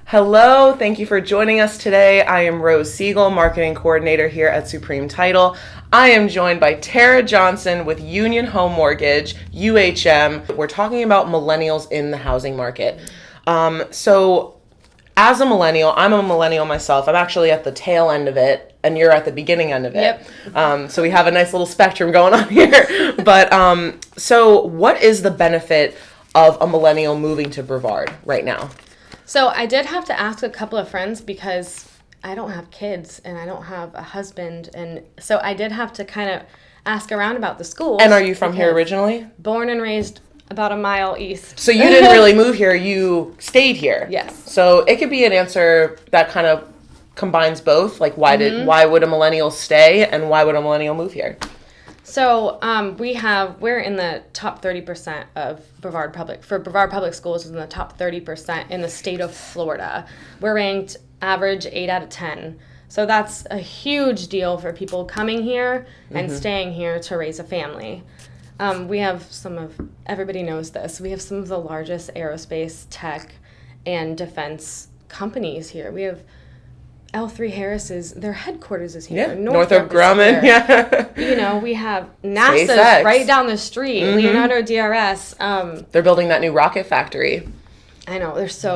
Hello, thank you for joining us today. I am Rose Segal, Marketing Coordinator here at Supreme Title. I am joined by Tara Johnson with Union Home Mortgage, UHM. We're talking about millennials in the housing market. As a millennial, I'm a millennial myself. I'm actually at the tail end of it, and you're at the beginning end of it. Yep. So we have a nice little spectrum going on here. So what is the benefit of a millennial moving to Brevard right now? So I did have to ask a couple of friends because I don't have kids and I don't have a husband. And so I did have to kind of ask around about the schools. And are you from here originally? Born and raised about a mile east. So you didn't really move here, you stayed here. Yes. So it could be an answer that kind of combines both. Like why would a millennial stay and why would a millennial move here? So we're in the top 30% of Brevard Public Schools is in the top 30% in the state of Florida. We're ranked average 8 out of 10. So that's a huge deal for people coming here and staying here to raise a family. We have everybody knows this, we have some of the largest aerospace, tech, and defense companies here. We have L3 Harris's, their headquarters is here. Yeah, Northrop Grumman, yeah. We have NASA's SpaceX. Right down the street, Leonardo DRS. They're building that new rocket factory. I know, there's a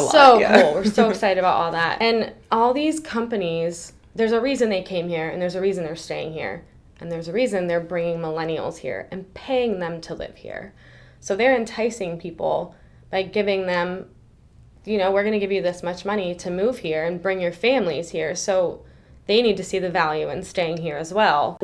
lot, yeah. Cool. We're so excited about all that. And all these companies, there's a reason they came here, and there's a reason they're staying here. And there's a reason they're bringing millennials here and paying them to live here. So they're enticing people by giving them, we're going to give you this much money to move here and bring your families here. So they need to see the value in staying here as well.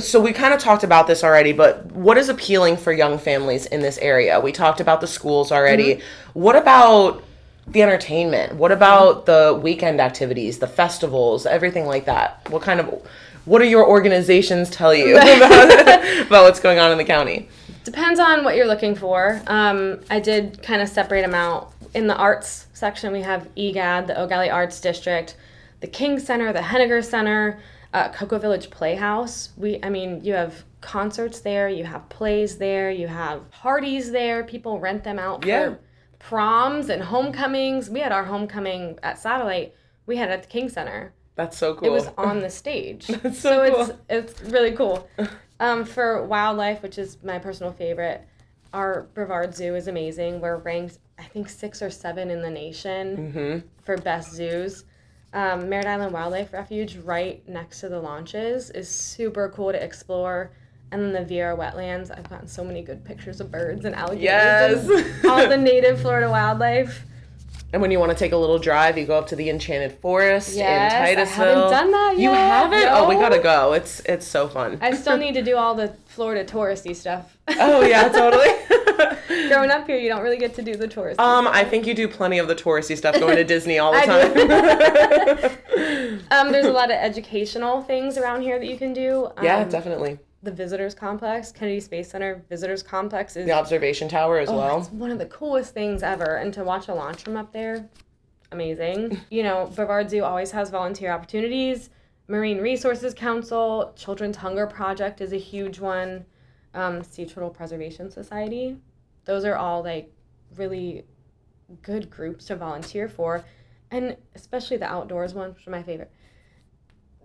So we kind of talked about this already, but what is appealing for young families in this area? We talked about the schools already. What about the entertainment? What about the weekend activities, the festivals, everything like that? What do your organizations tell you about what's going on in the county? Depends on what you're looking for. I did kind of separate them out. In the arts section, we have EGAD, the O'Galley Arts District, the King Center, the Henniger Center, Cocoa Village Playhouse. You have concerts there, you have plays there, you have parties there. People rent them out for proms and homecomings. We had our homecoming at Satellite. We had it at the King Center. That's so cool. It was on the stage. That's so cool. It's really cool. For wildlife, which is my personal favorite, our Brevard Zoo is amazing. We're ranked, I think, 6 or 7 in the nation for best zoos. Merritt Island Wildlife Refuge, right next to the launches, is super cool to explore. And then the Viera wetlands, I've gotten so many good pictures of birds and alligators and all the native Florida wildlife. And when you want to take a little drive, you go up to the Enchanted Forest in Titusville. I haven't done that yet. You haven't? No. Oh, we gotta go. It's so fun. I still need to do all the Florida touristy stuff. Oh yeah, totally. Growing up here, you don't really get to do the touristy stuff. I think you do plenty of the touristy stuff going to Disney all the time. There's a lot of educational things around here that you can do. Yeah, definitely. The Visitors Complex, Kennedy Space Center Visitors Complex is... The observation tower as well. It's one of the coolest things ever. And to watch a launch from up there, amazing. Brevard Zoo always has volunteer opportunities. Marine Resources Council, Children's Hunger Project is a huge one. Sea Turtle Preservation Society. Those are all, really good groups to volunteer for. And especially the outdoors one, which are my favorite.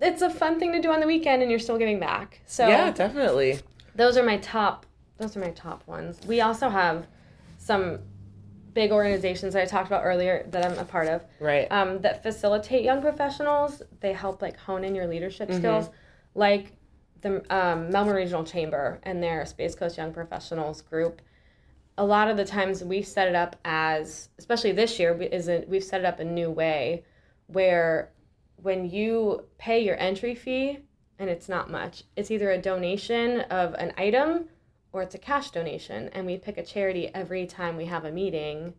It's a fun thing to do on the weekend, and you're still giving back. So yeah, definitely. Those are my top ones. We also have some big organizations that I talked about earlier that I'm a part of. Right. That facilitate young professionals. They help hone in your leadership skills, like the Melbourne Regional Chamber and their Space Coast Young Professionals group. A lot of the times we set it up as, especially this year, we've set it up a new way where when you pay your entry fee, and it's not much, it's either a donation of an item or it's a cash donation. And we pick a charity every time we have a meeting,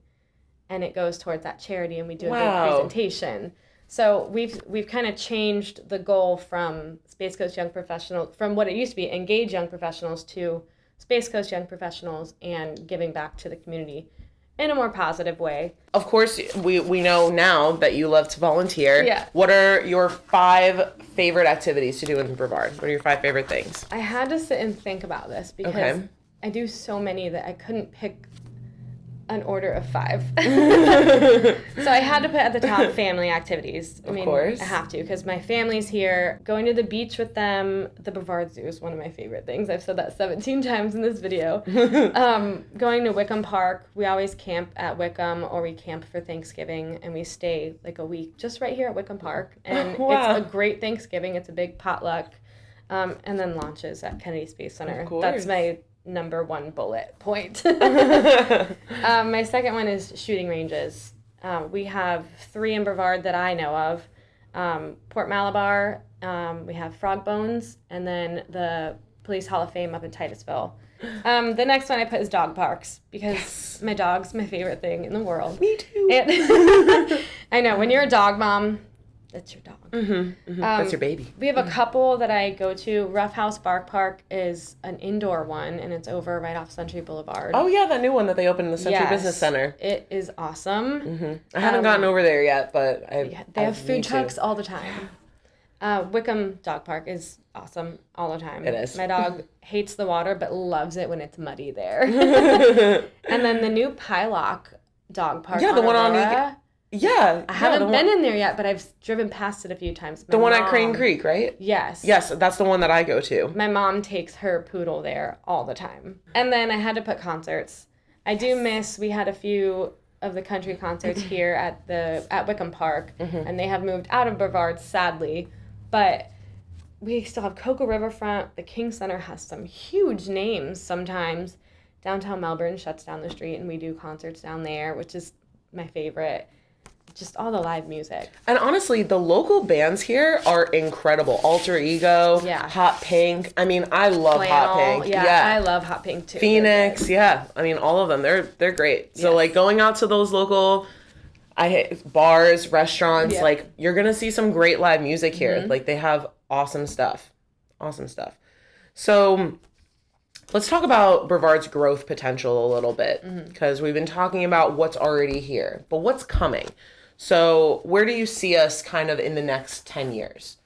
and it goes towards that charity, and we do a big presentation. So we've kind of changed the goal from Space Coast Young Professionals, from what it used to be, Engage Young Professionals, to Space Coast Young Professionals and giving back to the community in a more positive way. Of course, we know now that you love to volunteer. Yeah. What are your 5 favorite activities to do in Brevard? What are your 5 favorite things? I had to sit and think about this because I do so many that I couldn't pick an order of 5. So I had to put at the top family activities. Of course. I have to, because my family's here. Going to the beach with them, the Brevard Zoo is one of my favorite things. I've said that 17 times in this video. Going to Wickham Park, we always camp at Wickham, or we camp for Thanksgiving, and we stay like a week just right here at Wickham Park. And Wow. It's a great Thanksgiving. It's a big potluck. And then launches at Kennedy Space Center. Of course. That's my number 1 bullet point. My second one is shooting ranges. We have 3 in Brevard that I know of. Port Malabar, we have Frog Bones, and then the Police Hall of Fame up in Titusville. The next one I put is dog parks, because my dog's my favorite thing in the world. Me too. I know, when you're a dog mom, that's your dog. That's your baby. We have a couple that I go to. Rough House Bark Park is an indoor one, and it's over right off Century Boulevard. Oh, yeah, that new one that they opened in the Century Business Center. It is awesome. I haven't gotten over there yet, but they have food trucks all the time. Wickham Dog Park is awesome all the time. It is. My dog hates the water, but loves it when it's muddy there. And then the new Pylock Dog Park. Yeah, the one on Aurora. Yeah. I haven't been in there yet, but I've driven past it a few times. The one at Crane Creek, right? Yes. Yes, that's the one that I go to. My mom takes her poodle there all the time. And then I had to put concerts. I do miss, we had a few of the country concerts here at Wickham Park, and they have moved out of Brevard, sadly. But we still have Cocoa Riverfront. The King Center has some huge names sometimes. Downtown Melbourne shuts down the street, and we do concerts down there, which is my favorite. Just all the live music. And honestly, the local bands here are incredible. Alter Ego, Yeah. Hot Pink. I mean, I love Hot Flannel. Pink. Yeah, I love Hot Pink too. Phoenix, yeah. I mean, all of them. They're great. So like going out to those local bars, restaurants, like you're going to see some great live music here. Like they have awesome stuff. Awesome stuff. So let's talk about Brevard's growth potential a little bit, because we've been talking about what's already here, but what's coming. So where do you see us kind of in the next 10 years?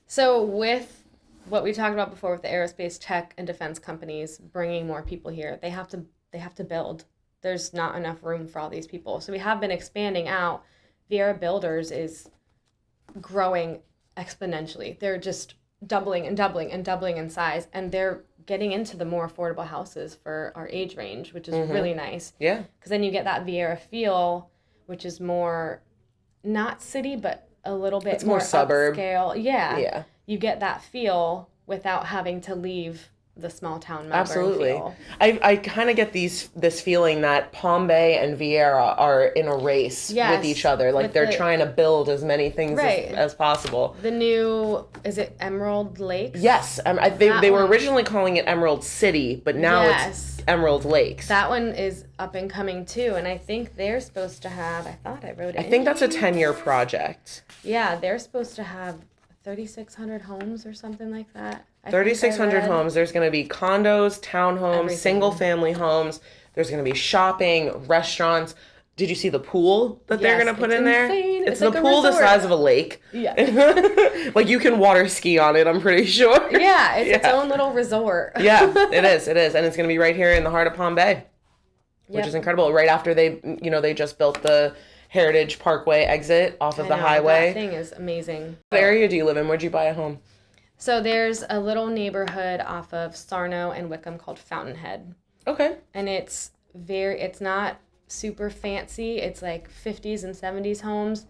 So with what we talked about before with the aerospace tech and defense companies bringing more people here, they have to build. There's not enough room for all these people. So we have been expanding out. Vieira Builders is growing exponentially. They're just doubling and doubling and doubling in size, and they're getting into the more affordable houses for our age range, which is really nice. Yeah. Because then you get that Vieira feel, which is more not city, but a little bit more suburb. upscale. Yeah. Yeah. You get that feel without having to leave the small town Melbourne Absolutely. feel. I kind of get this feeling that Palm Bay and Vieira are in a race with each other. Like they're trying to build as many things as possible. The new, is it Emerald Lakes? Yes. They were originally calling it Emerald City, but now it's Emerald Lakes. That one is up and coming too, and I think they're supposed to have, I thought I wrote it I think that's a 10-year project. Yeah, they're supposed to have 3,600 homes or something like that. 3,600 homes. There's going to be condos, townhomes, Everything. single-family homes. There's going to be shopping, restaurants. Did you see the pool that they're going to put in there? Insane. It's like the a pool the resort. size of a lake. Yeah. Like you can water ski on it, I'm pretty sure. Yeah, it's its own little resort. Yeah, it is. And it's going to be right here in the heart of Palm Bay, which is incredible. Right after they just built the Heritage Parkway exit off of the highway. That thing is amazing. What area do you live in? Where'd you buy a home? So there's a little neighborhood off of Sarno and Wickham called Fountainhead. Okay. And it's not super fancy. It's like 50s and 70s homes,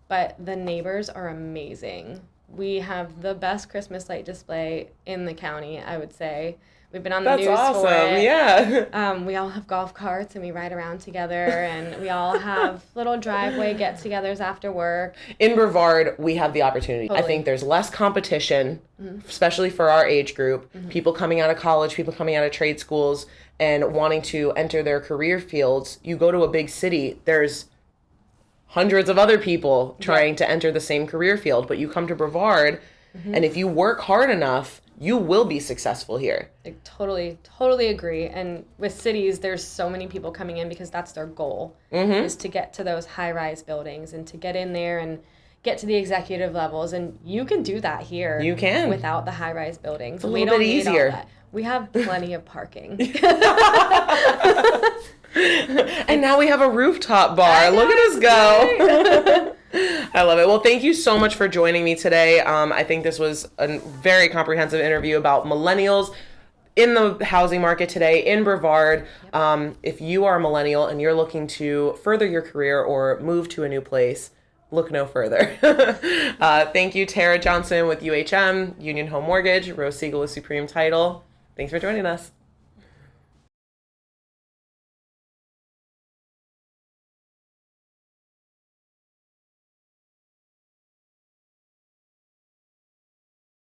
but the neighbors are amazing. We have the best Christmas light display in the county, I would say. We've been on the news for it. That's awesome, yeah. We all have golf carts and we ride around together, and we all have little driveway get-togethers after work. In Brevard, we have the opportunity. Totally. I think there's less competition, especially for our age group. People coming out of college, people coming out of trade schools and wanting to enter their career fields. You go to a big city, there's hundreds of other people trying to enter the same career field, but you come to Brevard, and if you work hard enough, you will be successful here. I totally agree. And with cities, there's so many people coming in because that's their goal, is to get to those high-rise buildings and to get in there and get to the executive levels. And you can do that here. You can. Without the high-rise buildings. It's a little bit easier. We have plenty of parking. And now we have a rooftop bar. Look at us go. I love it. Well, thank you so much for joining me today. I think this was a very comprehensive interview about millennials in the housing market today in Brevard. If you are a millennial and you're looking to further your career or move to a new place, look no further. Thank you, Tara Johnson with UHM, Union Home Mortgage, Rose Segal with Supreme Title. Thanks for joining us.